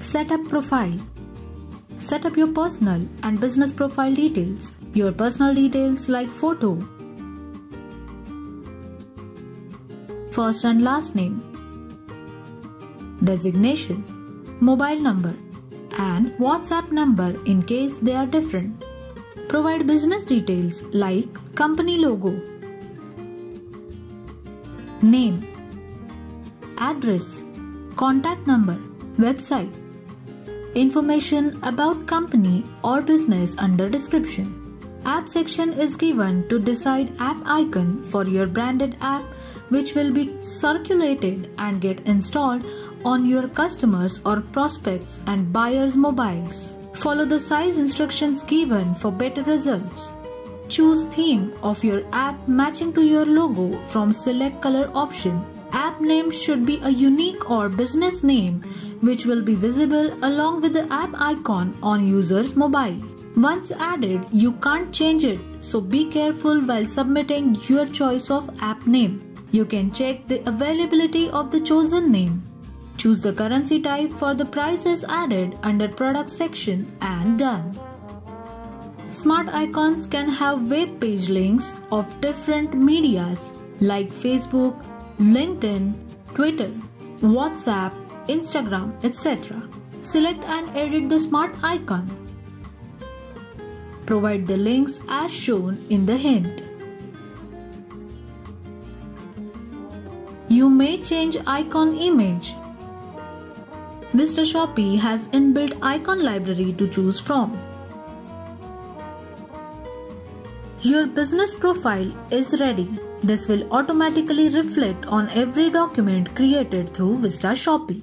Set up profile. Set up your personal and business profile details. Your personal details like photo, first and last name, designation, mobile number, and WhatsApp number in case they are different. Provide business details like company logo, name, address, contact number, website, information about company or business under description. App section is given to decide app icon for your branded app, which will be circulated and get installed on your customers or prospects and buyers' mobiles. Follow the size instructions given for better results. Choose theme of your app matching to your logo from select color option. App name should be a unique or business name which will be visible along with the app icon on user's mobile. Once added, you can't change it, so be careful while submitting your choice of app name. You can check the availability of the chosen name. Choose the currency type for the prices added under product section and done. Smart icons can have web page links of different medias like Facebook, LinkedIn, Twitter, WhatsApp, Instagram, etc. Select and edit the smart icon. Provide the links as shown in the hint. You may change icon image. VistaShopee has inbuilt icon library to choose from. Your business profile is ready. This will automatically reflect on every document created through VistaShopee.